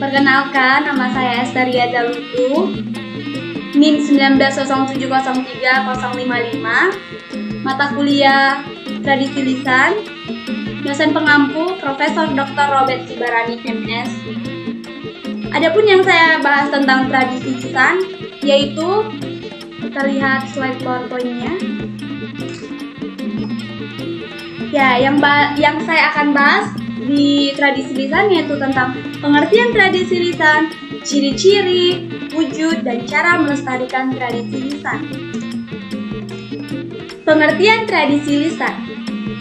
Perkenalkan, nama saya Esteria Zalutu, NIM 190303055, mata kuliah Tradisi Lisan, dosen pengampu Profesor Dr. Robert Sibarani MS. Adapun yang saya bahas tentang tradisi lisan, yaitu terlihat slide PowerPoint-nya. Ya, yang saya akan bahas di tradisi lisan yaitu tentang pengertian tradisi lisan, ciri-ciri, wujud, dan cara melestarikan tradisi lisan. Pengertian tradisi lisan.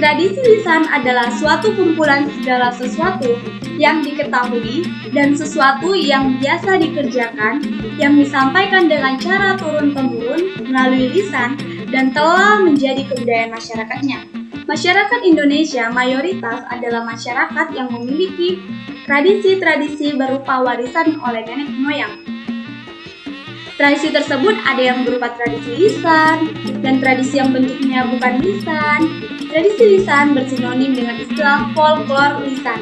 Tradisi lisan adalah suatu kumpulan segala sesuatu yang diketahui dan sesuatu yang biasa dikerjakan yang disampaikan dengan cara turun-temurun melalui lisan dan telah menjadi kebudayaan masyarakatnya. Masyarakat Indonesia mayoritas adalah masyarakat yang memiliki tradisi-tradisi berupa warisan oleh nenek moyang. Tradisi tersebut ada yang berupa tradisi lisan dan tradisi yang bentuknya bukan lisan. Tradisi lisan bersinonim dengan istilah folklore lisan.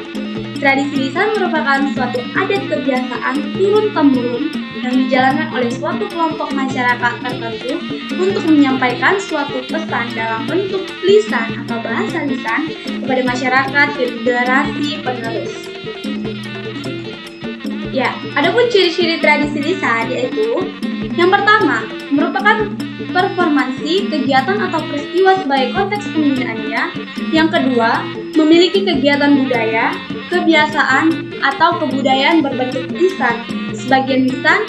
Tradisi lisan merupakan suatu adat kebiasaan turun-temurun yang dijalankan oleh suatu kelompok masyarakat tertentu untuk menyampaikan suatu pesan dalam bentuk lisan atau bahasa lisan kepada masyarakat generasi penerus. Ya, adapun ciri-ciri tradisi lisan yaitu yang pertama, merupakan performansi, kegiatan atau peristiwa sebagai konteks penggunaannya. Yang kedua, memiliki kegiatan budaya, kebiasaan, atau kebudayaan berbentuk lisan, sebagian lisan,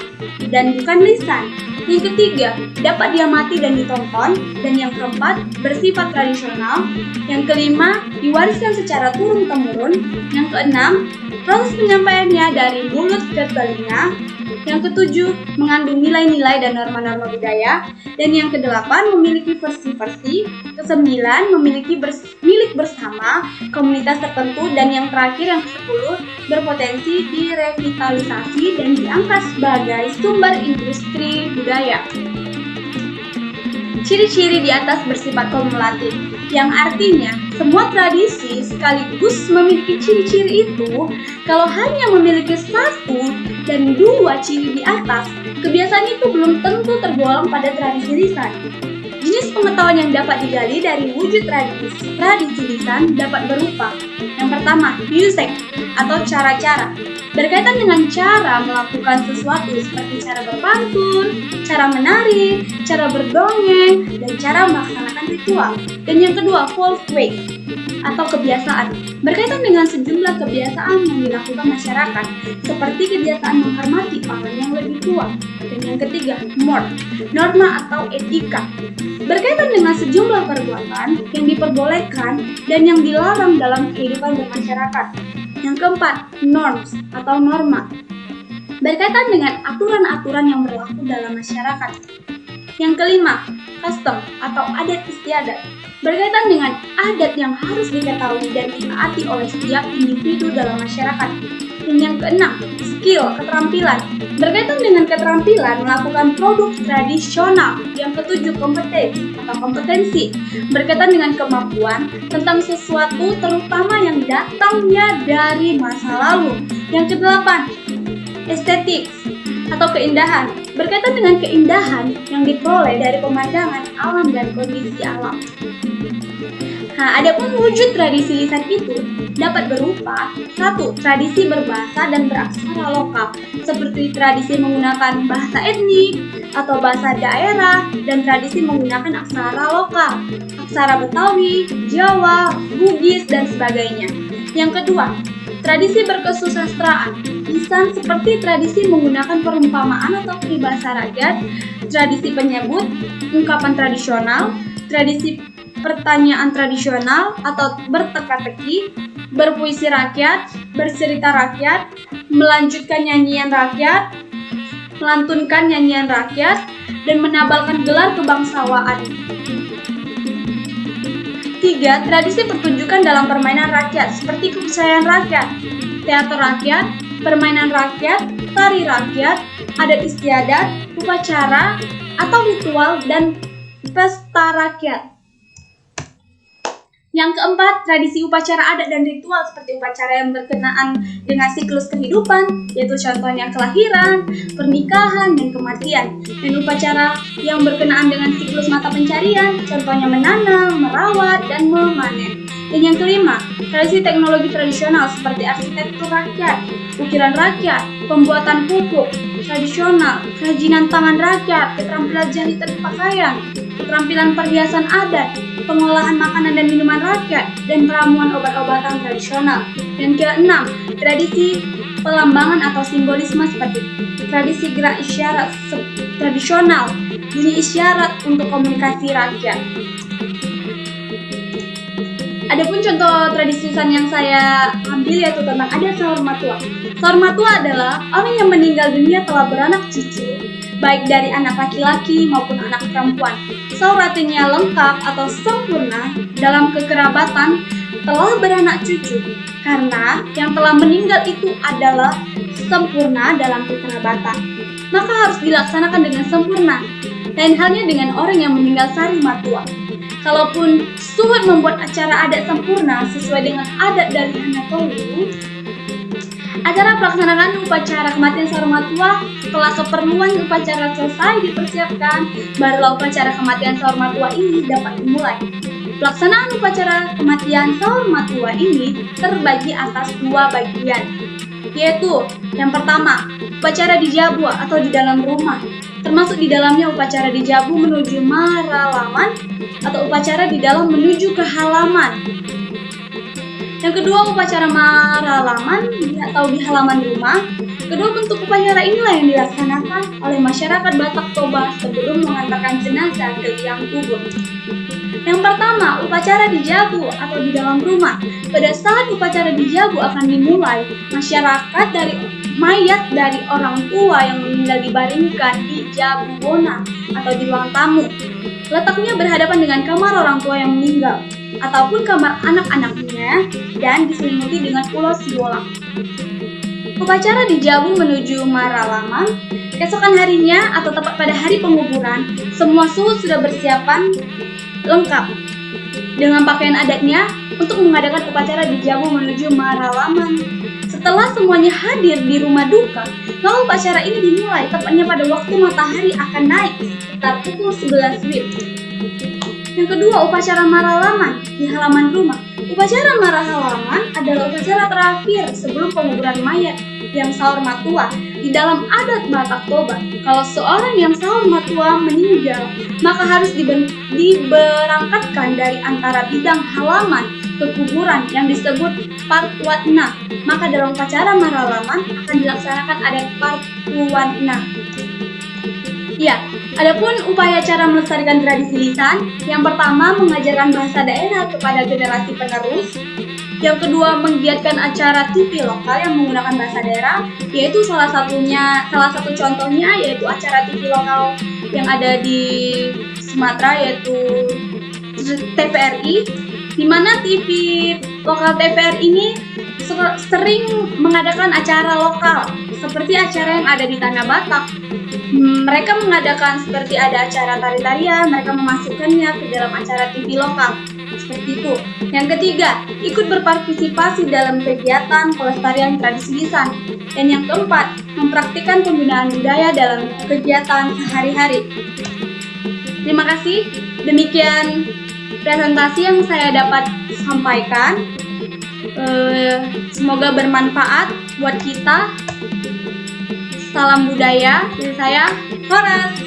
dan bukan lisan. Yang ketiga, dapat diamati dan ditonton. Dan yang keempat, bersifat tradisional. Yang kelima, diwariskan secara turun-temurun. Yang keenam, proses penyampaiannya dari mulut ke telinga. Yang ketujuh, mengandung nilai-nilai dan norma-norma budaya. Dan yang kedelapan, memiliki versi-versi. Kesembilan, memiliki milik bersama komunitas tertentu. Dan yang terakhir, yang ke-10, berpotensi direvitalisasi dan diangkat sebagai sumber industri budaya. Ciri-ciri di atas bersifat kumulatif, yang artinya semua tradisi sekaligus memiliki ciri-ciri itu. Kalau hanya memiliki satu dan dua ciri di atas, kebiasaan itu belum tentu tergolong pada tradisi lisan. Jenis pengetahuan yang dapat digali dari wujud tradisi lisan dapat berupa: yang pertama, usage atau cara-cara, berkaitan dengan cara melakukan sesuatu seperti cara berpantun, cara menari, cara berdongeng, dan cara melaksanakan ritual. Dan yang kedua, folklore atau kebiasaan, berkaitan dengan sejumlah kebiasaan yang dilakukan masyarakat, seperti kebiasaan menghormati orang yang lebih tua. Dan yang ketiga, norma atau etika, berkaitan dengan sejumlah perbuatan yang diperbolehkan dan yang dilarang dalam kehidupan bermasyarakat. Yang keempat, norms atau norma, berkaitan dengan aturan-aturan yang berlaku dalam masyarakat. Yang kelima, custom atau adat istiadat, berkaitan dengan adat yang harus diketahui dan ditaati oleh setiap individu dalam masyarakat. Dan yang keenam, skill, keterampilan, berkaitan dengan keterampilan melakukan produk tradisional. Yang ketujuh, kompetensi, berkaitan dengan kemampuan tentang sesuatu terutama yang datangnya dari masa lalu. Yang kedelapan, estetik atau keindahan, berkaitan dengan keindahan yang diperoleh dari pemandangan alam dan kondisi alam. Nah, adapun wujud tradisi lisan itu dapat berupa: 1. Tradisi berbahasa dan beraksara lokal, seperti tradisi menggunakan bahasa etnik atau bahasa daerah, dan tradisi menggunakan aksara lokal, aksara Betawi, Jawa, Bugis, dan sebagainya. Yang kedua, tradisi berkesusastraan, lisan seperti tradisi menggunakan perumpamaan atau peribahasa rakyat, tradisi penyebut, ungkapan tradisional, tradisi pertanyaan tradisional atau berteka-teki, berpuisi rakyat, bercerita rakyat, melanjutkan nyanyian rakyat, melantunkan nyanyian rakyat, dan menabalkan gelar kebangsawaan. 3. Tradisi pertunjukan dalam permainan rakyat seperti kepercayaan rakyat, teater rakyat, permainan rakyat, tari rakyat, adat istiadat, upacara atau ritual, dan pesta rakyat. Yang keempat, tradisi upacara adat dan ritual seperti upacara yang berkenaan dengan siklus kehidupan, yaitu contohnya kelahiran, pernikahan, dan kematian. Dan upacara yang berkenaan dengan siklus mata pencarian, contohnya menanam, merawat, dan memanen. Dan yang kelima, tradisi teknologi tradisional seperti arsitektur rakyat, ukiran rakyat, pembuatan pupuk tradisional, kerajinan tangan rakyat, keterampilan jahit dan pakaian, keterampilan perhiasan adat, pengolahan makanan dan minuman rakyat, dan peramuan obat-obatan tradisional. Dan keenam, tradisi pelambangan atau simbolisme seperti tradisi gerak isyarat tradisional, bunyi isyarat untuk komunikasi rakyat. Adapun contoh tradisi Susan yang saya ambil yaitu tentang adat sahur matua. Sahur matua adalah orang yang meninggal dunia telah beranak cucu, baik dari anak laki-laki maupun anak perempuan. Sahur artinya lengkap atau sempurna dalam kekerabatan telah beranak cucu, karena yang telah meninggal itu adalah sempurna dalam kekerabatan, maka harus dilaksanakan dengan sempurna. Lain halnya dengan orang yang meninggal sari matua. Kalaupun Suhud membuat acara adat sempurna sesuai dengan adat dari Anatolu, acara pelaksanaan upacara kematian sahur matua setelah keperluan upacara selesai dipersiapkan, barulah upacara kematian sahur matua ini dapat dimulai. Pelaksanaan upacara kematian sahur matua ini terbagi atas dua bagian, yaitu yang pertama, upacara di jabu atau di dalam rumah, termasuk di dalamnya upacara di jabu menuju maralaman atau upacara di dalam menuju ke halaman. Yang kedua, upacara maralaman atau di halaman rumah. Kedua bentuk upacara inilah yang dilaksanakan oleh masyarakat Batak Toba sebelum mengantarkan jenazah ke liang kubur. Yang pertama, upacara di jabu atau di dalam rumah. Pada saat upacara di jabu akan dimulai, masyarakat dari mayat dari orang tua yang meninggal dibaringkan di jabubona atau di ruang tamu. Letaknya berhadapan dengan kamar orang tua yang meninggal ataupun kamar anak-anaknya dan diselimuti dengan ulos bolang. Upacara di jabu menuju maralaman. Keesokan harinya atau tepat pada hari penguburan, semua suhu sudah bersiapan lengkap dengan pakaian adatnya untuk mengadakan upacara di jabu menuju maralaman. Setelah semuanya hadir di rumah duka, maka upacara ini dimulai tepatnya pada waktu matahari akan naik sekitar pukul 11 WIB. Yang kedua, upacara maralaman di halaman rumah. Upacara maralaman adalah upacara terakhir sebelum penguburan mayat yang sahur matua. Di dalam adat Batak Toba, kalau seorang yang sahur matua meninggal, maka harus diberangkatkan dari antara bidang halaman ke kuburan yang disebut Partwatna. Maka dalam upacara maralaman akan dilaksanakan adat Partwatna. Ya, adapun upaya cara melestarikan tradisi lisan, yang pertama mengajarkan bahasa daerah kepada generasi penerus. Yang kedua, menggiatkan acara TV lokal yang menggunakan bahasa daerah, yaitu salah satu contohnya yaitu acara TV lokal yang ada di Sumatera yaitu TVRI, di mana TV lokal TVRI ini sering mengadakan acara lokal seperti acara yang ada di Tanah Batak. Mereka mengadakan seperti ada acara tari-tarian, mereka memasukkannya ke dalam acara TV lokal. Seperti itu. Yang ketiga, ikut berpartisipasi dalam kegiatan pelestarian tradisi lisan. Dan yang keempat, mempraktikkan penggunaan budaya dalam kegiatan sehari-hari. Terima kasih. Demikian presentasi yang saya dapat sampaikan. Semoga bermanfaat buat kita. Salam budaya dari saya, Horas.